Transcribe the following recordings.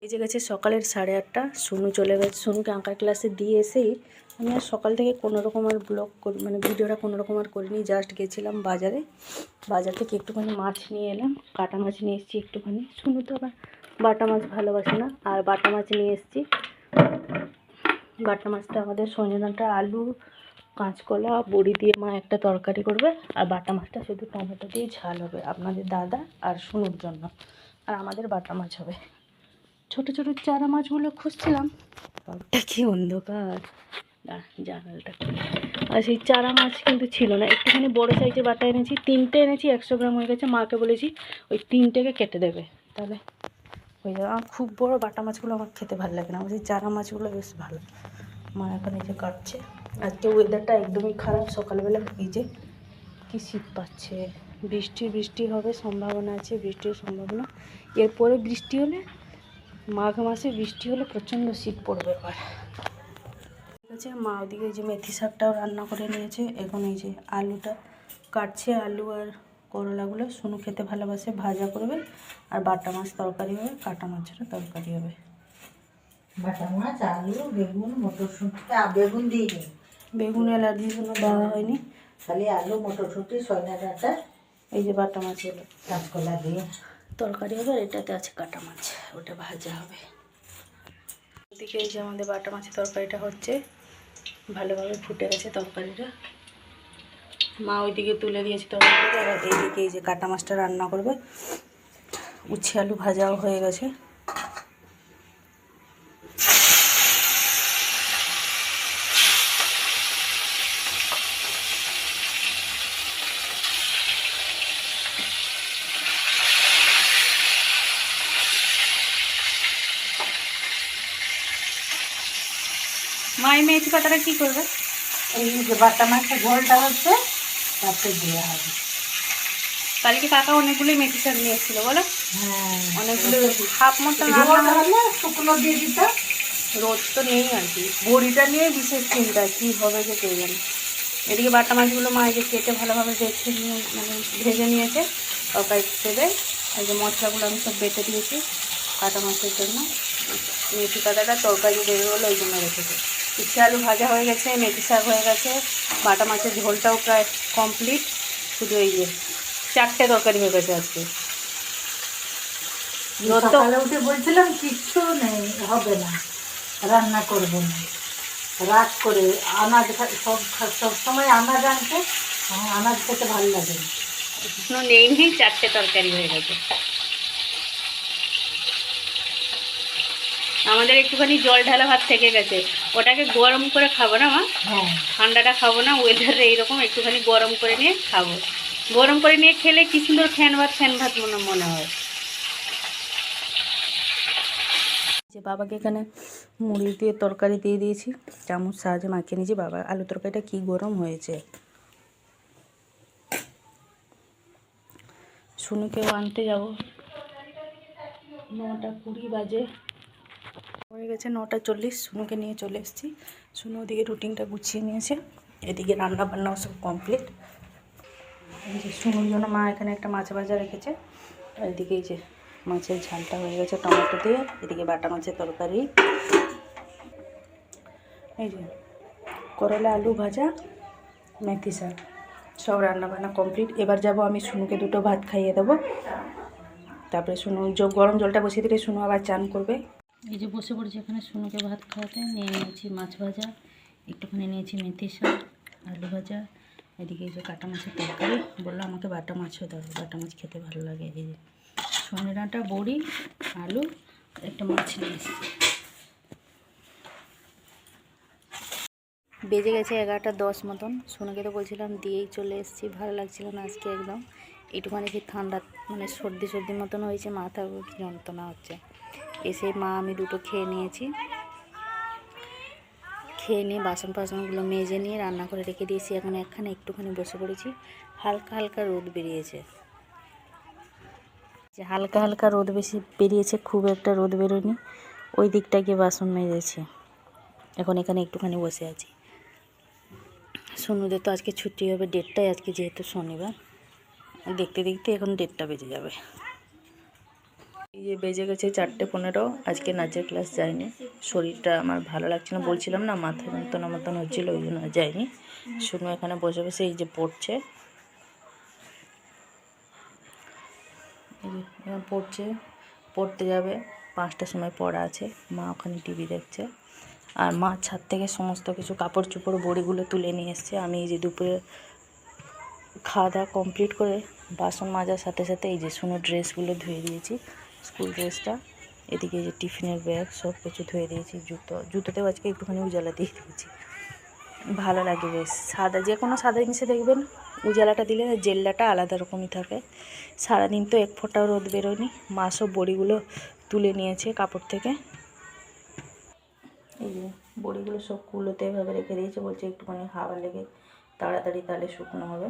বেজে গেছে সকালের 8:30। সোনু চলে গেছে, সোনুকে আঁকার ক্লাসে দিয়ে এসেই আমি আর সকাল থেকে কোনো রকম আর ব্লগ করি, মানে ভিডিওটা কোনো রকম আর করিনি। জাস্ট গেছিলাম বাজারে, বাজার থেকে একটুখানি মাছ নিয়ে এলাম, কাটা মাছ নিয়ে এসেছি একটুখানি। সোনু তো আবার বাটা মাছ ভালোবাসে না, আর বাটা মাছ নিয়ে এসেছি। বাটা মাছটা আমাদের সজনাটা, আলু, কাঁচকলা, বড়ি দিয়ে মা একটা তরকারি করবে, আর বাটা মাছটা শুধু টমেটো দিয়ে ঝাল হবে আপনাদের দাদা আর সোনুর জন্য, আর আমাদের বাটা মাছ হবে। ছোট ছোট চারা মাছগুলো খুঁজছিলাম, বাবুটা কি অন্ধকার, জানালটা খুলে। আর সেই চারা মাছ কিন্তু ছিল না, একটুখানি বড়ো সাইজের বাটা এনেছি, 3টে এনেছি, 100 গ্রাম হয়ে গেছে। মাকে বলেছি ওই 3টেকে কেটে দেবে, তাহলে হয়ে যাবে। আমার খুব বড় বাটা মাছগুলো আমার খেতে ভালো লাগে না, আমার সেই চারা মাছগুলো বেশ ভালো। মা এখন এই যে কাটছে। আজকে ওয়েদারটা একদমই খারাপ, সকালবেলা এই যে কি শীত পাচ্ছে। বৃষ্টি হবে সম্ভাবনা আছে, বৃষ্টির সম্ভাবনা। এরপরে বৃষ্টি হলে, মাঘ মাসে বৃষ্টি হলে প্রচণ্ড শীত পড়বে এবার। ঠিক আছে, মা ওদিকে যে মেথি শাকটাও রান্না করে নিয়েছে। এখন এই যে আলুটা কাটছে, আলু আর করলাগুলো সোনু খেতে ভালোবাসে, ভাজা করবে। আর বাটা মাছ তরকারি হবে, কাটা মাছেরও তরকারি হবে। বাটা মাছ, আলু, বেগুন, মটরশুঁটি। বেগুন দিইনি, বেগুন অ্যালার্জির জন্য দেওয়া হয়নি, খালি আলু, মটরশুঁটি, সজনা ডাঁটা, এই যে বাটা মাছ হলো কাঁচকলা দিয়ে তরকারি হবে। আর এটাতে আছে কাটা মাছ, ওটা ভাজা হবে। এদিকে এই যে আমাদের বাটা মাছের তরকারিটা হচ্ছে, ভালোভাবে ফুটে গেছে তরকারিটা। মা ওইদিকে তুলে দিয়েছে তরকারিটা, আর এইদিকে এই যে কাটা মাছটা রান্না করবে। উচ্ছে আলু ভাজাও হয়ে গেছে। মা এই মেথি পাতাটা কী করবে? এই যে বাটা মাছের ঝোলটা হচ্ছে, তাতে দেওয়া হবে। কালকে কাকা অনেকগুলোই মেথি শাক নিয়ে এসেছিলো, বলো? হ্যাঁ, অনেকগুলো হাফ মতো রান্না হলে শুকনো দিয়ে দিত। রোদ তো নেই আর কি, বড়িটা নিয়ে বিশেষ চিন্তা, কী হবে যে কে জানে। এদিকে বাটা মাছগুলো মা এই যে কেটে ভালোভাবে বেছে নিয়ে, মানে ভেজে নিয়েছে তরকারি দেবে। এই যে মশলাগুলো আমি সব বেটে দিয়েছি কাটা মাছের জন্য। মেথি পাতাটা তরকারি দেবে বলে ওই জন্য রেখেছে। উচ্ছে আলু ভাজা হয়ে গেছে, মেথি শাক হয়ে গেছে, বাটা মাছের ঝোলটাও প্রায় কমপ্লিট। শুধু এই যে 4টে তরকারি হয়ে গেছে আজকে। সকালে উঠে বলছিলাম কিচ্ছু নেই, হবে না, রান্না করবো না, রাগ করে আনাজ সব সময় আনাজ আনতে, আনাজ খেতে ভালো লাগে না। নেই 4টে তরকারি হয়ে গেছে। আমাদের একটুখানি জল ঢালা ভাত থেকে গেছে, ওটাকে গরম করে খাবো না মা, ঠান্ডাটা খাবো না। ওয়েদারে এইরকম একটুখানি গরম করে নিয়ে খাবো। গরম করে নিয়ে খেলে কি সুন্দর ফ্যান ভাত মনে হয়। যে বাবাকে এখানে মুড়ি দিয়ে তরকারি দিয়ে দিয়েছি, চামচ সাহায্যে মাখিয়ে নিয়েছি। বাবা আলু তরকারিটা কি গরম হয়েছে। শুনুকেও আনতে যাব, 9:20 বাজে, হয়ে গেছে 9:40। শুনুকে নিয়ে চলে এসেছি। শুনু ওদিকে রুটিনটা গুছিয়ে নিয়েছে, এদিকে রান্না বান্নাও সব কমপ্লিট। এই যে শুনুর জন্য মা এখানে একটা মাছ ভাজা রেখেছে, আর এদিকে এই যে মাছের ঝালটা হয়ে গেছে টমেটো দিয়ে। এদিকে বাটা মাছের তরকারি, এই যে করলা আলু ভাজা, মেথি শাক, সব রান্না বান্না কমপ্লিট। এবার যাব আমি শুনুকে 2টো ভাত খাইয়ে দেবো, তারপরে শুনু গরম জলটা বসিয়ে দিলে শুনু আবার চান করবে। এই যে বসে পড়েছি এখানে শুনুকে ভাত খাওয়াতে। নিয়ে নিয়েছি মাছ ভাজা, একটুখানি নিয়েছি মেথি শাক, আলু ভাজা, এদিকে এই যে কাটা মাছের তরকারি। বললো আমাকে বাটা মাছও দাও, বাটা মাছ খেতে ভালো লাগে। এই যে সজনে ডাঁটা, বড়ি, আলু, একটা মাছ নিয়ে এসেছি। বেজে গেছে 11:10 মতন। শুনুকে তো বলছিলাম দিয়েই চলে এসেছি, ভালো লাগছিল না আজকে একদম। একটুখানি কি ঠান্ডা, মানে সর্দি মতন হয়েছে, মাথার যন্ত্রণা হচ্ছে। এসে মা আমি 2টো খেয়ে নিয়েছি, খেয়ে নিয়ে বাসনগুলো মেজে নিয়ে রান্না করে রেখে দিয়েছি। এখন একটুখানি বসে পড়েছি। হালকা হালকা রোদ বেরিয়েছে, যে হালকা রোদ বেশি বেরিয়েছে, খুব একটা রোদ বেরোয়নি। ওই দিকটা গিয়ে বাসন মেজেছি, এখন এখানে একটুখানি বসে আছি। শুনুদের তো আজকে ছুটি হবে 1:30, আজকে যেহেতু শনিবার। দেখতে দেখতে এখন 1:30 বেজে যাবে। এই যে বেজে গেছে 4:15। আজকে নাচের ক্লাস যায়নি, শরীরটা আমার ভালো লাগছে না, বলছিলাম না মাথা যন্ত্রণা মতন হচ্ছিল, ওই জন্য যায়নি। শুনো এখানে বসে বসে এই যে পড়ছে, এই যে এখানে পড়ছে, পড়তে যাবে 5টার সময় পড়া আছে। মা ওখানে টিভি দেখছে, আর মা ছাদ থেকে সমস্ত কিছু কাপড় চোপড় বড়িগুলো তুলে নিয়ে এসছে। আমি এই যে দুপুরে খাওয়া দাওয়া কমপ্লিট করে বাসন মাজার সাথে সাথে এই যে শুনো ড্রেসগুলো ধুয়ে দিয়েছি, স্কুল ড্রেসটা। এদিকে এই যে টিফিনের ব্যাগ সব কিছু ধুয়ে দিয়েছি। জুতোতেও আজকে একটুখানি উজালা দিয়ে দিয়েছি, ভালো লাগে বেশ। সাদা যে কোনো সাদা জিনিসে দেখবেন উজালাটা দিলে জেল্লাটা আলাদা রকমই থাকে। সারাদিন তো এক ফোঁটাও রোদ বেরোয়নি। মা সব বড়িগুলো তুলে নিয়েছে কাপড় থেকে। এই যে বড়িগুলো সব কুলোতে এভাবে রেখে দিয়েছে, বলছে একটুখানি হাওয়া লেগে তাড়াতাড়ি তাহলে শুকনো হবে।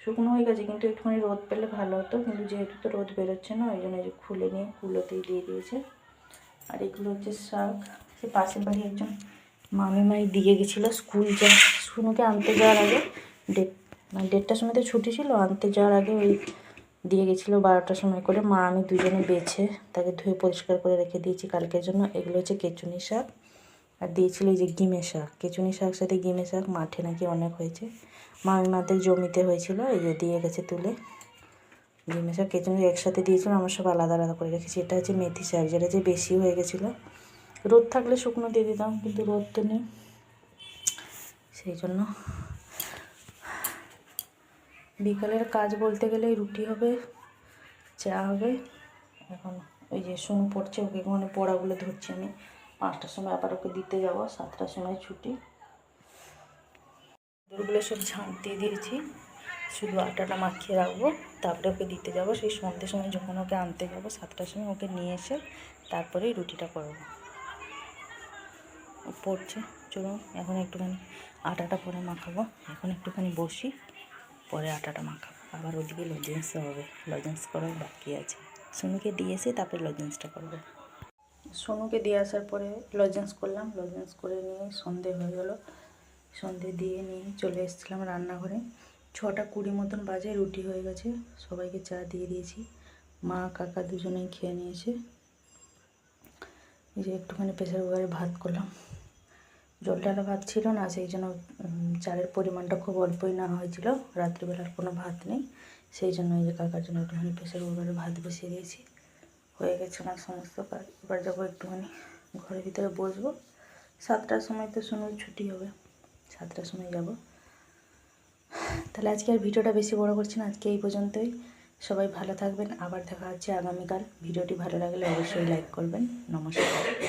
শুকনো হয়ে গেছে, কিন্তু একটুখানি রোদ পেলে ভালো হতো, কিন্তু যেহেতু তো রোদ বেরোচ্ছে না, ওই জন্য এই যে খুলে নিয়ে কুলোতেই দিয়ে দিয়েছে। আর এগুলো হচ্ছে শাক, সে পাশের বাড়ি একজন মামিমাই দিয়ে গেছিলো স্কুল শুনুকে আনতে যাওয়ার আগে। 1:30টার সময় তো ছুটি ছিল, আনতে যাওয়ার আগে ওই দিয়ে গেছিলো 12টার সময় করে। মা আমি দুজনে বেছে তাকে ধুয়ে পরিষ্কার করে রেখে দিয়েছি কালকের জন্য। এগুলো হচ্ছে কেচুনি শাক, আর দিয়েছিল এই যে গিমে শাক। কেচুনি শাক সাথে গিমে শাক মাঠে নাকি অনেক হয়েছে, মামিমাদের জমিতে হয়েছিল, এই যে দিয়ে গেছে তুলে। গিমে শাক কেচুনি একসাথে দিয়েছিল, আমার সব আলাদা আলাদা করে রেখেছি। এটা হচ্ছে মেথি শাক, যেটা যে বেশি হয়ে গেছিলো, রোদ থাকলে শুকনো দিয়ে দিতাম, কিন্তু রোদ তো নেই, সেই জন্য। বিকালের কাজ বলতে গেলে রুটি হবে, চা হবে। এখন ওই যে শুনু পড়ছে, ওকে মানে পড়াগুলো ধরছি আমি। 5টার সময় আবার ওকে দিতে যাব, 7টার সময় ছুটি। ওগুলো সব ঝাঁট দিয়ে দিয়েছি, শুধু আটাটা মাখিয়ে রাখবো, তারপরে ওকে দিতে যাব। সেই সন্ধ্যের সময় যখন ওকে আনতে যাব 7টার সময়, ওকে নিয়ে এসে তারপরেই রুটিটা করবো। ও পড়ছে, চলুন এখন একটুখানি আটাটা পরে মাখাবো। এখন একটুখানি বসি, পরে আটাটা মাখাবো। আবার ওদিকে লজেন্সও হবে, লজেন্স করার বাকি আছে। সোনুকে দিয়ে এসে তারপরে লজেন্সটা করবো। সোনুকে দিয়ে আসার পরে লজেন্স করলাম, লজেন্স করে নিয়ে সন্ধে হয়ে গেল। সন্ধে দিয়ে নিয়ে চলে এসেছিলাম রান্নাঘরে। 6:20 মতন বাজে, রুটি হয়ে গেছে, সবাইকে চা দিয়ে দিয়েছি। মা কাকা দুজনেই খেয়ে নিয়েছে। এই যে একটুখানি প্রেসার কুকারে ভাত করলাম, জলটালা ভাত ছিল না, সেই জন্য চালের পরিমাণটা খুব অল্পই না হয়েছিল। রাত্রিবেলার কোনো ভাত নেই, সেই জন্য এই যে কাকার জন্য একটুখানি প্রেসার কুকারে ভাত বসিয়ে দিয়েছি। হয়ে গেছে আমার সমস্ত কাজ। এবার যাবো একটুখানি ঘরের ভিতরে বসবো। 7টার সময় তো শুনুন ছুটি হবে, 7টার সময় যাব। তাহলে আজকে আর ভিডিওটা বেশি বড় করছি না, আজকে এই পর্যন্তই। সবাই ভালো থাকবেন, আবার দেখা হচ্ছে আগামীকাল। ভিডিওটি ভালো লাগলে অবশ্যই লাইক করবেন। নমস্কার।